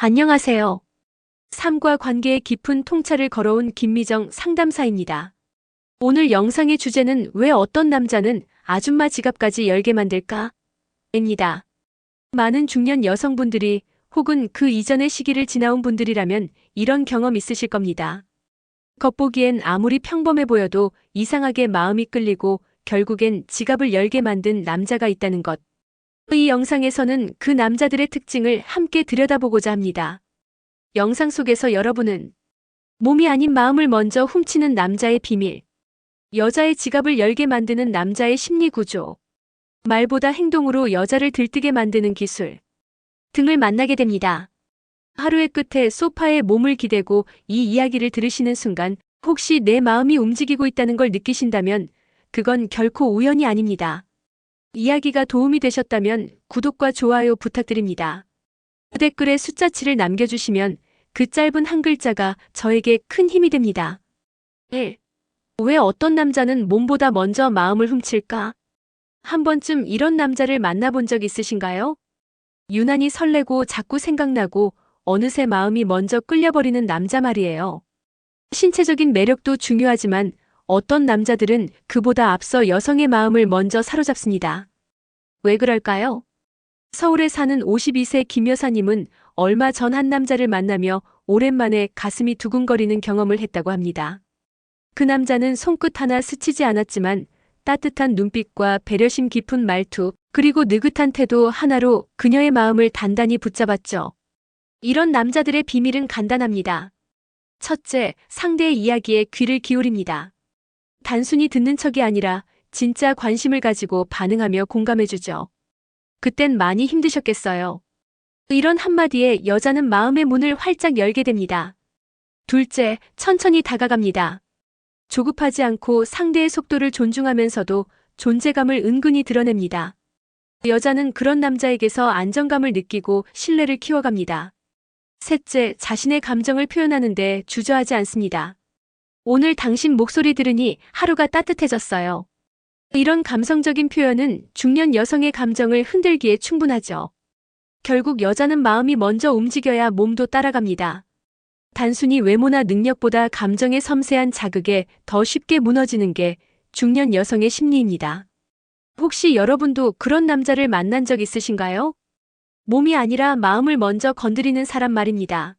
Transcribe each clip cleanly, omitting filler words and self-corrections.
안녕하세요. 삶과 관계의 깊은 통찰을 걸어온 김미정 상담사입니다. 오늘 영상의 주제는 왜 어떤 남자는 아줌마 지갑까지 열게 만들까? 입니다. 많은 중년 여성분들이 혹은 그 이전의 시기를 지나온 분들이라면 이런 경험 있으실 겁니다. 겉보기엔 아무리 평범해 보여도 이상하게 마음이 끌리고 결국엔 지갑을 열게 만든 남자가 있다는 것. 이 영상에서는 그 남자들의 특징을 함께 들여다보고자 합니다. 영상 속에서 여러분은 몸이 아닌 마음을 먼저 훔치는 남자의 비밀, 여자의 지갑을 열게 만드는 남자의 심리 구조, 말보다 행동으로 여자를 들뜨게 만드는 기술 등을 만나게 됩니다. 하루의 끝에 소파에 몸을 기대고 이 이야기를 들으시는 순간 혹시 내 마음이 움직이고 있다는 걸 느끼신다면 그건 결코 우연이 아닙니다. 이야기가 도움이 되셨다면 구독과 좋아요 부탁드립니다. 댓글에 숫자 7을 남겨주시면 그 짧은 한 글자가 저에게 큰 힘이 됩니다. 1. 왜 어떤 남자는 몸보다 먼저 마음을 훔칠까? 한 번쯤 이런 남자를 만나본 적 있으신가요? 유난히 설레고 자꾸 생각나고 어느새 마음이 먼저 끌려버리는 남자 말이에요. 신체적인 매력도 중요하지만 어떤 남자들은 그보다 앞서 여성의 마음을 먼저 사로잡습니다. 왜 그럴까요? 서울에 사는 52세 김 여사님은 얼마 전 한 남자를 만나며 오랜만에 가슴이 두근거리는 경험을 했다고 합니다. 그 남자는 손끝 하나 스치지 않았지만 따뜻한 눈빛과 배려심 깊은 말투, 그리고 느긋한 태도 하나로 그녀의 마음을 단단히 붙잡았죠. 이런 남자들의 비밀은 간단합니다. 첫째, 상대의 이야기에 귀를 기울입니다. 단순히 듣는 척이 아니라 진짜 관심을 가지고 반응하며 공감해주죠. 그땐 많이 힘드셨겠어요. 이런 한마디에 여자는 마음의 문을 활짝 열게 됩니다. 둘째, 천천히 다가갑니다. 조급하지 않고 상대의 속도를 존중하면서도 존재감을 은근히 드러냅니다. 여자는 그런 남자에게서 안정감을 느끼고 신뢰를 키워갑니다. 셋째, 자신의 감정을 표현하는데 주저하지 않습니다. 오늘 당신 목소리 들으니 하루가 따뜻해졌어요. 이런 감성적인 표현은 중년 여성의 감정을 흔들기에 충분하죠. 결국 여자는 마음이 먼저 움직여야 몸도 따라갑니다. 단순히 외모나 능력보다 감정의 섬세한 자극에 더 쉽게 무너지는 게 중년 여성의 심리입니다. 혹시 여러분도 그런 남자를 만난 적 있으신가요? 몸이 아니라 마음을 먼저 건드리는 사람 말입니다.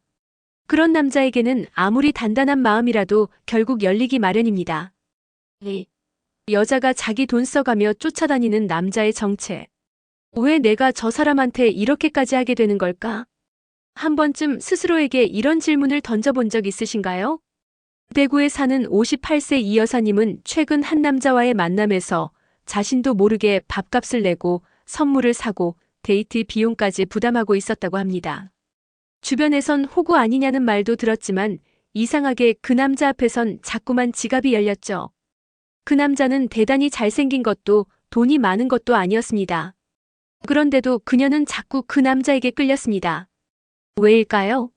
그런 남자에게는 아무리 단단한 마음이라도 결국 열리기 마련입니다. 여자가 자기 돈 써가며 쫓아다니는 남자의 정체. 왜 내가 저 사람한테 이렇게까지 하게 되는 걸까? 한 번쯤 스스로에게 이런 질문을 던져본 적 있으신가요? 대구에 사는 58세 이 여사님은 최근 한 남자와의 만남에서 자신도 모르게 밥값을 내고 선물을 사고 데이트 비용까지 부담하고 있었다고 합니다. 주변에선 호구 아니냐는 말도 들었지만 이상하게 그 남자 앞에선 자꾸만 지갑이 열렸죠. 그 남자는 대단히 잘생긴 것도 돈이 많은 것도 아니었습니다. 그런데도 그녀는 자꾸 그 남자에게 끌렸습니다. 왜일까요?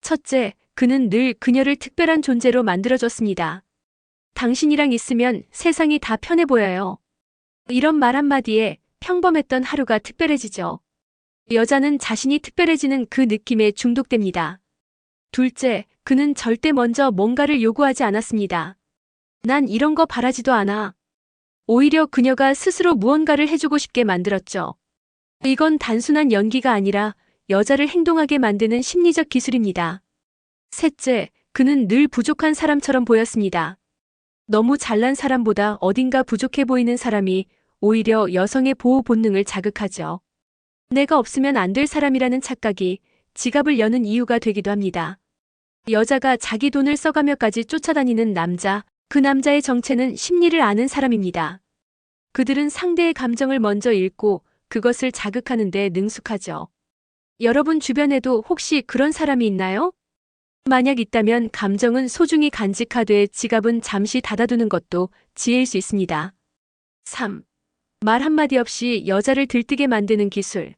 첫째, 그는 늘 그녀를 특별한 존재로 만들어줬습니다. 당신이랑 있으면 세상이 다 편해 보여요. 이런 말 한마디에 평범했던 하루가 특별해지죠. 여자는 자신이 특별해지는 그 느낌에 중독됩니다. 둘째, 그는 절대 먼저 뭔가를 요구하지 않았습니다. 난 이런 거 바라지도 않아. 오히려 그녀가 스스로 무언가를 해주고 싶게 만들었죠. 이건 단순한 연기가 아니라 여자를 행동하게 만드는 심리적 기술입니다. 셋째, 그는 늘 부족한 사람처럼 보였습니다. 너무 잘난 사람보다 어딘가 부족해 보이는 사람이 오히려 여성의 보호 본능을 자극하죠. 내가 없으면 안 될 사람이라는 착각이 지갑을 여는 이유가 되기도 합니다. 여자가 자기 돈을 써가며까지 쫓아다니는 남자, 그 남자의 정체는 심리를 아는 사람입니다. 그들은 상대의 감정을 먼저 읽고 그것을 자극하는 데 능숙하죠. 여러분 주변에도 혹시 그런 사람이 있나요? 만약 있다면 감정은 소중히 간직하되 지갑은 잠시 닫아두는 것도 지혜일 수 있습니다. 3. 말 한마디 없이 여자를 들뜨게 만드는 기술.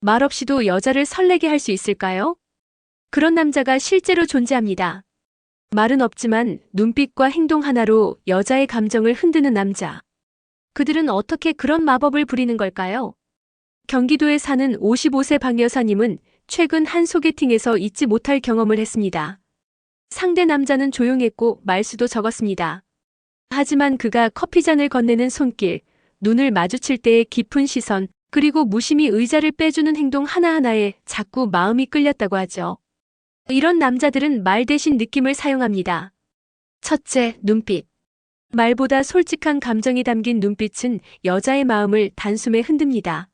말 없이도 여자를 설레게 할 수 있을까요? 그런 남자가 실제로 존재합니다. 말은 없지만 눈빛과 행동 하나로 여자의 감정을 흔드는 남자. 그들은 어떻게 그런 마법을 부리는 걸까요? 경기도에 사는 55세 박 여사님은 최근 한 소개팅에서 잊지 못할 경험을 했습니다. 상대 남자는 조용했고 말수도 적었습니다. 하지만 그가 커피잔을 건네는 손길, 눈을 마주칠 때의 깊은 시선, 그리고 무심히 의자를 빼주는 행동 하나하나에 자꾸 마음이 끌렸다고 하죠. 이런 남자들은 말 대신 느낌을 사용합니다. 첫째, 눈빛. 말보다 솔직한 감정이 담긴 눈빛은 여자의 마음을 단숨에 흔듭니다.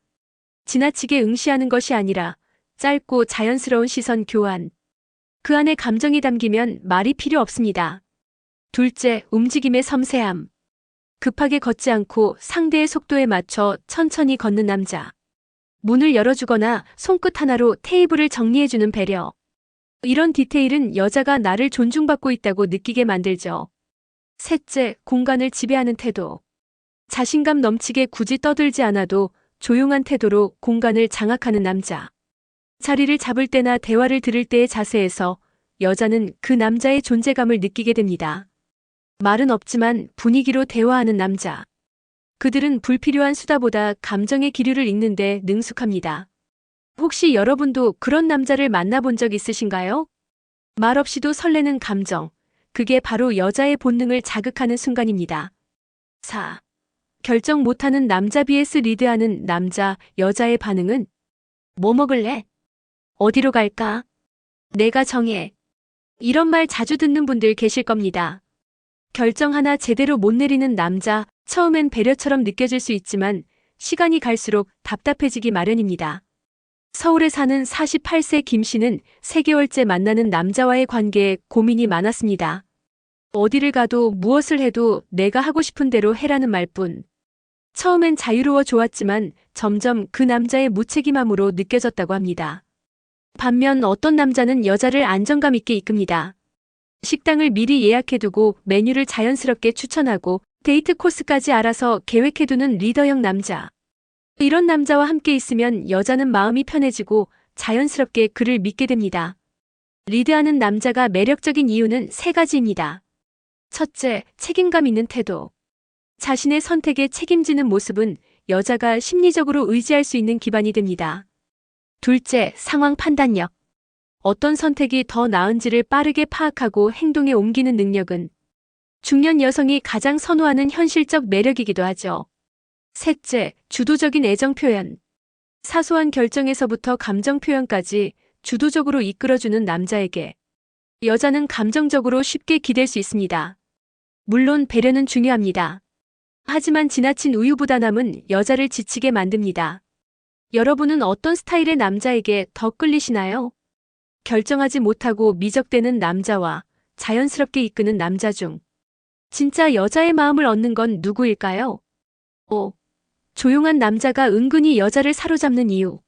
지나치게 응시하는 것이 아니라 짧고 자연스러운 시선 교환. 그 안에 감정이 담기면 말이 필요 없습니다. 둘째, 움직임의 섬세함. 급하게 걷지 않고 상대의 속도에 맞춰 천천히 걷는 남자. 문을 열어주거나 손끝 하나로 테이블을 정리해주는 배려. 이런 디테일은 여자가 나를 존중받고 있다고 느끼게 만들죠. 셋째, 공간을 지배하는 태도. 자신감 넘치게 굳이 떠들지 않아도 조용한 태도로 공간을 장악하는 남자. 자리를 잡을 때나 대화를 들을 때의 자세에서 여자는 그 남자의 존재감을 느끼게 됩니다. 말은 없지만 분위기로 대화하는 남자. 그들은 불필요한 수다보다 감정의 기류를 읽는데 능숙합니다. 혹시 여러분도 그런 남자를 만나본 적 있으신가요? 말 없이도 설레는 감정. 그게 바로 여자의 본능을 자극하는 순간입니다. 4. 결정 못하는 남자 vs 리드하는 남자, 여자의 반응은? 뭐 먹을래? 어디로 갈까? 내가 정해. 이런 말 자주 듣는 분들 계실 겁니다. 결정 하나 제대로 못 내리는 남자, 처음엔 배려처럼 느껴질 수 있지만 시간이 갈수록 답답해지기 마련입니다. 서울에 사는 48세 김 씨는 3개월째 만나는 남자와의 관계에 고민이 많았습니다. 어디를 가도 무엇을 해도 내가 하고 싶은 대로 해라는 말뿐. 처음엔 자유로워 좋았지만 점점 그 남자의 무책임함으로 느껴졌다고 합니다. 반면 어떤 남자는 여자를 안정감 있게 이끕니다. 식당을 미리 예약해두고 메뉴를 자연스럽게 추천하고 데이트 코스까지 알아서 계획해두는 리더형 남자. 이런 남자와 함께 있으면 여자는 마음이 편해지고 자연스럽게 그를 믿게 됩니다. 리드하는 남자가 매력적인 이유는 3가지입니다. 첫째, 책임감 있는 태도. 자신의 선택에 책임지는 모습은 여자가 심리적으로 의지할 수 있는 기반이 됩니다. 둘째, 상황 판단력. 어떤 선택이 더 나은지를 빠르게 파악하고 행동에 옮기는 능력은 중년 여성이 가장 선호하는 현실적 매력이기도 하죠. 셋째, 주도적인 애정 표현. 사소한 결정에서부터 감정 표현까지 주도적으로 이끌어주는 남자에게 여자는 감정적으로 쉽게 기댈 수 있습니다. 물론 배려는 중요합니다. 하지만 지나친 우유부단함은 여자를 지치게 만듭니다. 여러분은 어떤 스타일의 남자에게 더 끌리시나요? 결정하지 못하고 미적대는 남자와 자연스럽게 이끄는 남자 중 진짜 여자의 마음을 얻는 건 누구일까요? 5. 조용한 남자가 은근히 여자를 사로잡는 이유.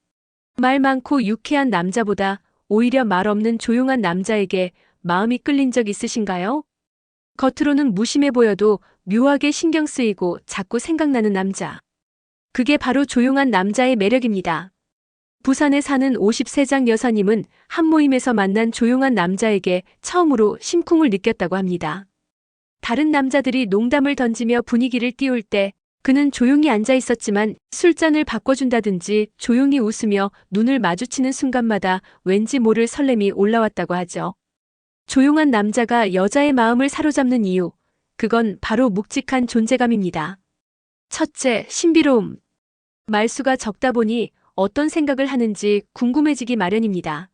말 많고 유쾌한 남자보다 오히려 말 없는 조용한 남자에게 마음이 끌린 적 있으신가요? 겉으로는 무심해 보여도 묘하게 신경 쓰이고 자꾸 생각나는 남자. 그게 바로 조용한 남자의 매력입니다. 부산에 사는 50세장 여사님은 한 모임에서 만난 조용한 남자에게 처음으로 심쿵을 느꼈다고 합니다. 다른 남자들이 농담을 던지며 분위기를 띄울 때 그는 조용히 앉아 있었지만 술잔을 바꿔준다든지 조용히 웃으며 눈을 마주치는 순간마다 왠지 모를 설렘이 올라왔다고 하죠. 조용한 남자가 여자의 마음을 사로잡는 이유, 그건 바로 묵직한 존재감입니다. 첫째, 신비로움. 말수가 적다 보니 어떤 생각을 하는지 궁금해지기 마련입니다.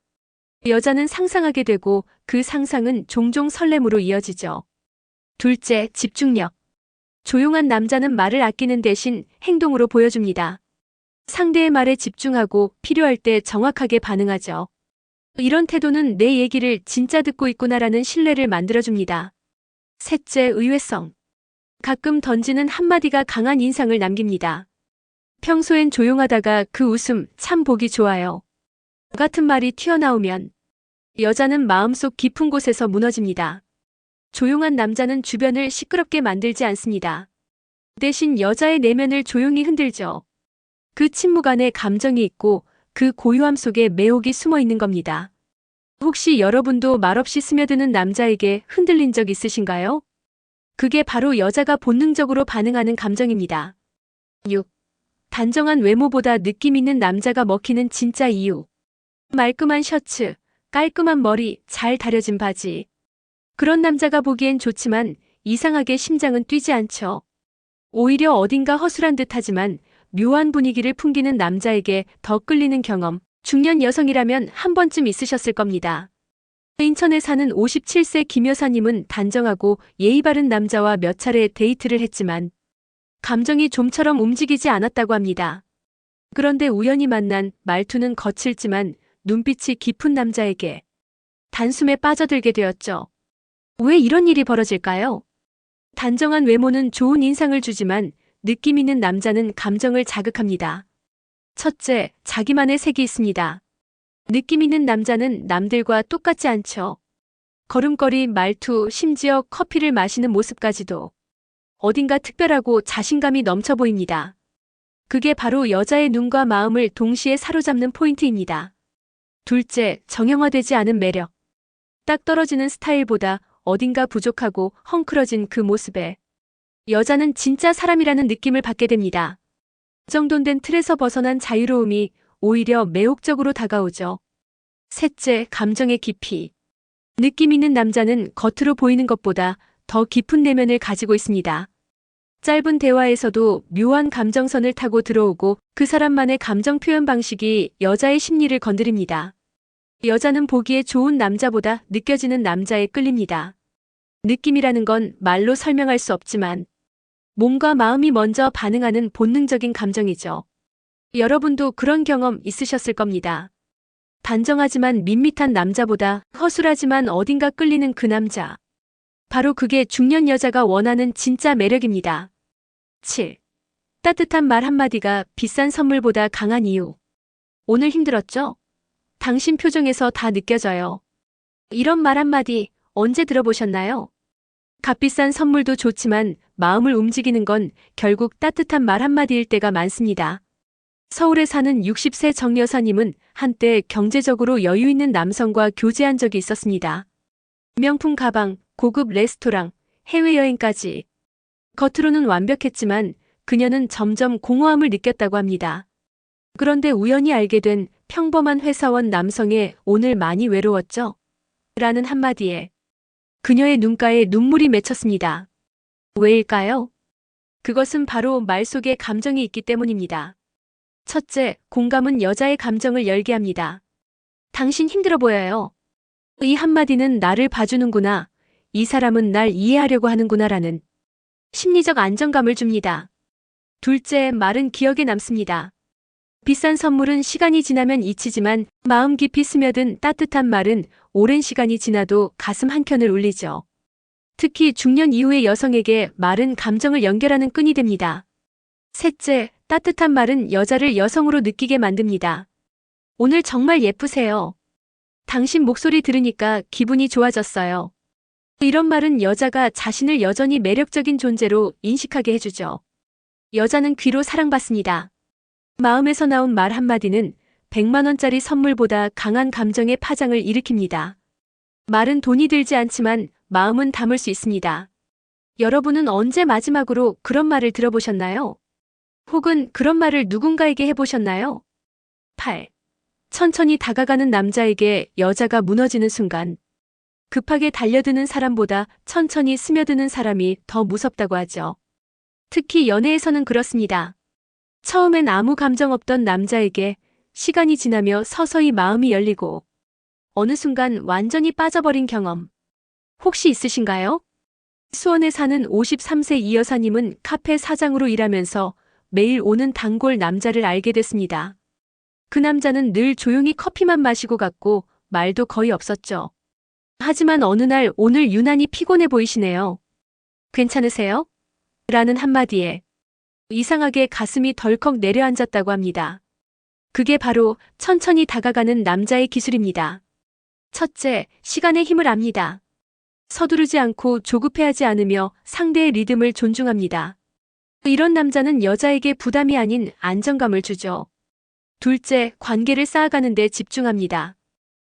여자는 상상하게 되고 그 상상은 종종 설렘으로 이어지죠. 둘째, 집중력. 조용한 남자는 말을 아끼는 대신 행동으로 보여줍니다. 상대의 말에 집중하고 필요할 때 정확하게 반응하죠. 이런 태도는 내 얘기를 진짜 듣고 있구나라는 신뢰를 만들어줍니다. 셋째, 의외성. 가끔 던지는 한마디가 강한 인상을 남깁니다. 평소엔 조용하다가 그 웃음 참 보기 좋아요. 같은 말이 튀어나오면 여자는 마음속 깊은 곳에서 무너집니다. 조용한 남자는 주변을 시끄럽게 만들지 않습니다. 대신 여자의 내면을 조용히 흔들죠. 그 침묵 안에 감정이 있고 그 고요함 속에 매혹이 숨어 있는 겁니다. 혹시 여러분도 말없이 스며드는 남자에게 흔들린 적 있으신가요? 그게 바로 여자가 본능적으로 반응하는 감정입니다. 6. 단정한 외모보다 느낌 있는 남자가 먹히는 진짜 이유. 말끔한 셔츠, 깔끔한 머리, 잘 다려진 바지. 그런 남자가 보기엔 좋지만 이상하게 심장은 뛰지 않죠. 오히려 어딘가 허술한 듯하지만 묘한 분위기를 풍기는 남자에게 더 끌리는 경험, 중년 여성이라면 한 번쯤 있으셨을 겁니다. 인천에 사는 57세 김 여사님은 단정하고 예의 바른 남자와 몇 차례 데이트를 했지만 감정이 좀처럼 움직이지 않았다고 합니다. 그런데 우연히 만난 말투는 거칠지만 눈빛이 깊은 남자에게 단숨에 빠져들게 되었죠. 왜 이런 일이 벌어질까요? 단정한 외모는 좋은 인상을 주지만 느낌 있는 남자는 감정을 자극합니다. 첫째, 자기만의 색이 있습니다. 느낌 있는 남자는 남들과 똑같지 않죠. 걸음걸이, 말투, 심지어 커피를 마시는 모습까지도 어딘가 특별하고 자신감이 넘쳐 보입니다. 그게 바로 여자의 눈과 마음을 동시에 사로잡는 포인트입니다. 둘째, 정형화되지 않은 매력. 딱 떨어지는 스타일보다 어딘가 부족하고 헝클어진 그 모습에 여자는 진짜 사람이라는 느낌을 받게 됩니다. 정돈된 틀에서 벗어난 자유로움이 오히려 매혹적으로 다가오죠. 셋째, 감정의 깊이. 느낌 있는 남자는 겉으로 보이는 것보다 더 깊은 내면을 가지고 있습니다. 짧은 대화에서도 묘한 감정선을 타고 들어오고 그 사람만의 감정 표현 방식이 여자의 심리를 건드립니다. 여자는 보기에 좋은 남자보다 느껴지는 남자에 끌립니다. 느낌이라는 건 말로 설명할 수 없지만 몸과 마음이 먼저 반응하는 본능적인 감정이죠. 여러분도 그런 경험 있으셨을 겁니다. 단정하지만 밋밋한 남자보다 허술하지만 어딘가 끌리는 그 남자. 바로 그게 중년 여자가 원하는 진짜 매력입니다. 7. 따뜻한 말 한마디가 비싼 선물보다 강한 이유. 오늘 힘들었죠? 당신 표정에서 다 느껴져요. 이런 말 한마디 언제 들어보셨나요? 값비싼 선물도 좋지만 마음을 움직이는 건 결국 따뜻한 말 한마디일 때가 많습니다. 서울에 사는 60세 정 여사님은 한때 경제적으로 여유 있는 남성과 교제한 적이 있었습니다. 명품 가방, 고급 레스토랑, 해외여행까지. 겉으로는 완벽했지만 그녀는 점점 공허함을 느꼈다고 합니다. 그런데 우연히 알게 된 평범한 회사원 남성의 오늘 많이 외로웠죠? 라는 한마디에 그녀의 눈가에 눈물이 맺혔습니다. 왜일까요? 그것은 바로 말 속에 감정이 있기 때문입니다. 첫째, 공감은 여자의 감정을 열게 합니다. 당신 힘들어 보여요. 이 한마디는 나를 봐주는구나. 이 사람은 날 이해하려고 하는구나라는 심리적 안정감을 줍니다. 둘째, 말은 기억에 남습니다. 비싼 선물은 시간이 지나면 잊히지만 마음 깊이 스며든 따뜻한 말은 오랜 시간이 지나도 가슴 한켠을 울리죠. 특히 중년 이후의 여성에게 말은 감정을 연결하는 끈이 됩니다. 셋째, 따뜻한 말은 여자를 여성으로 느끼게 만듭니다. 오늘 정말 예쁘세요. 당신 목소리 들으니까 기분이 좋아졌어요. 이런 말은 여자가 자신을 여전히 매력적인 존재로 인식하게 해주죠. 여자는 귀로 사랑받습니다. 마음에서 나온 말 한마디는 100만 원짜리 선물보다 강한 감정의 파장을 일으킵니다. 말은 돈이 들지 않지만 마음은 담을 수 있습니다. 여러분은 언제 마지막으로 그런 말을 들어보셨나요? 혹은 그런 말을 누군가에게 해보셨나요? 8. 천천히 다가가는 남자에게 여자가 무너지는 순간. 급하게 달려드는 사람보다 천천히 스며드는 사람이 더 무섭다고 하죠. 특히 연애에서는 그렇습니다. 처음엔 아무 감정 없던 남자에게 시간이 지나며 서서히 마음이 열리고 어느 순간 완전히 빠져버린 경험. 혹시 있으신가요? 수원에 사는 53세 이 여사님은 카페 사장으로 일하면서 매일 오는 단골 남자를 알게 됐습니다. 그 남자는 늘 조용히 커피만 마시고 갔고 말도 거의 없었죠. 하지만 어느 날 오늘 유난히 피곤해 보이시네요. 괜찮으세요? 라는 한마디에 이상하게 가슴이 덜컥 내려앉았다고 합니다. 그게 바로 천천히 다가가는 남자의 기술입니다. 첫째, 시간의 힘을 압니다. 서두르지 않고 조급해하지 않으며 상대의 리듬을 존중합니다. 이런 남자는 여자에게 부담이 아닌 안정감을 주죠. 둘째, 관계를 쌓아가는 데 집중합니다.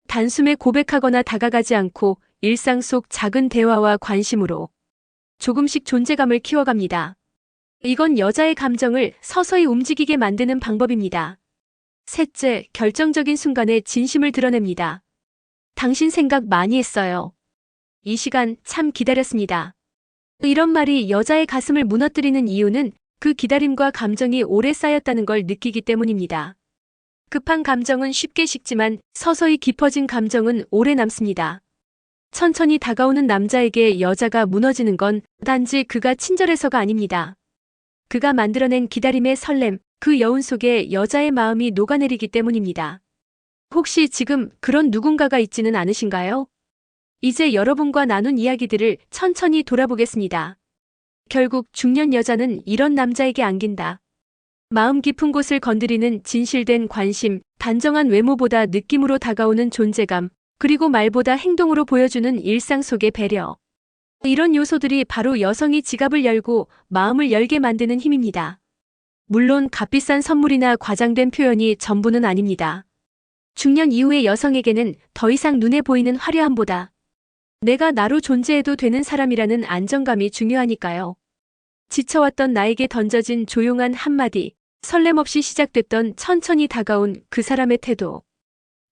단숨에 고백하거나 다가가지 않고 일상 속 작은 대화와 관심으로 조금씩 존재감을 키워갑니다. 이건 여자의 감정을 서서히 움직이게 만드는 방법입니다. 셋째, 결정적인 순간에 진심을 드러냅니다. 당신 생각 많이 했어요. 이 시간 참 기다렸습니다. 이런 말이 여자의 가슴을 무너뜨리는 이유는 그 기다림과 감정이 오래 쌓였다는 걸 느끼기 때문입니다. 급한 감정은 쉽게 식지만 서서히 깊어진 감정은 오래 남습니다. 천천히 다가오는 남자에게 여자가 무너지는 건 단지 그가 친절해서가 아닙니다. 그가 만들어낸 기다림의 설렘, 그 여운 속에 여자의 마음이 녹아내리기 때문입니다. 혹시 지금 그런 누군가가 있지는 않으신가요? 이제 여러분과 나눈 이야기들을 천천히 돌아보겠습니다. 결국 중년 여자는 이런 남자에게 안긴다. 마음 깊은 곳을 건드리는 진실된 관심, 단정한 외모보다 느낌으로 다가오는 존재감, 그리고 말보다 행동으로 보여주는 일상 속의 배려. 이런 요소들이 바로 여성이 지갑을 열고 마음을 열게 만드는 힘입니다. 물론 값비싼 선물이나 과장된 표현이 전부는 아닙니다. 중년 이후의 여성에게는 더 이상 눈에 보이는 화려함보다 내가 나로 존재해도 되는 사람이라는 안정감이 중요하니까요. 지쳐왔던 나에게 던져진 조용한 한마디, 설렘 없이 시작됐던 천천히 다가온 그 사람의 태도.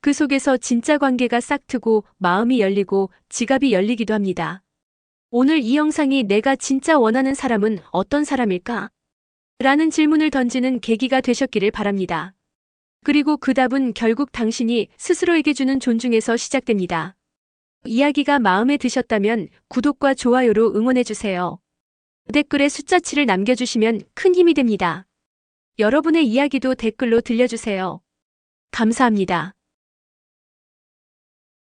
그 속에서 진짜 관계가 싹트고 마음이 열리고 지갑이 열리기도 합니다. 오늘 이 영상이 내가 진짜 원하는 사람은 어떤 사람일까? 라는 질문을 던지는 계기가 되셨기를 바랍니다. 그리고 그 답은 결국 당신이 스스로에게 주는 존중에서 시작됩니다. 이야기가 마음에 드셨다면 구독과 좋아요로 응원해주세요. 댓글에 숫자 7을 남겨주시면 큰 힘이 됩니다. 여러분의 이야기도 댓글로 들려주세요. 감사합니다.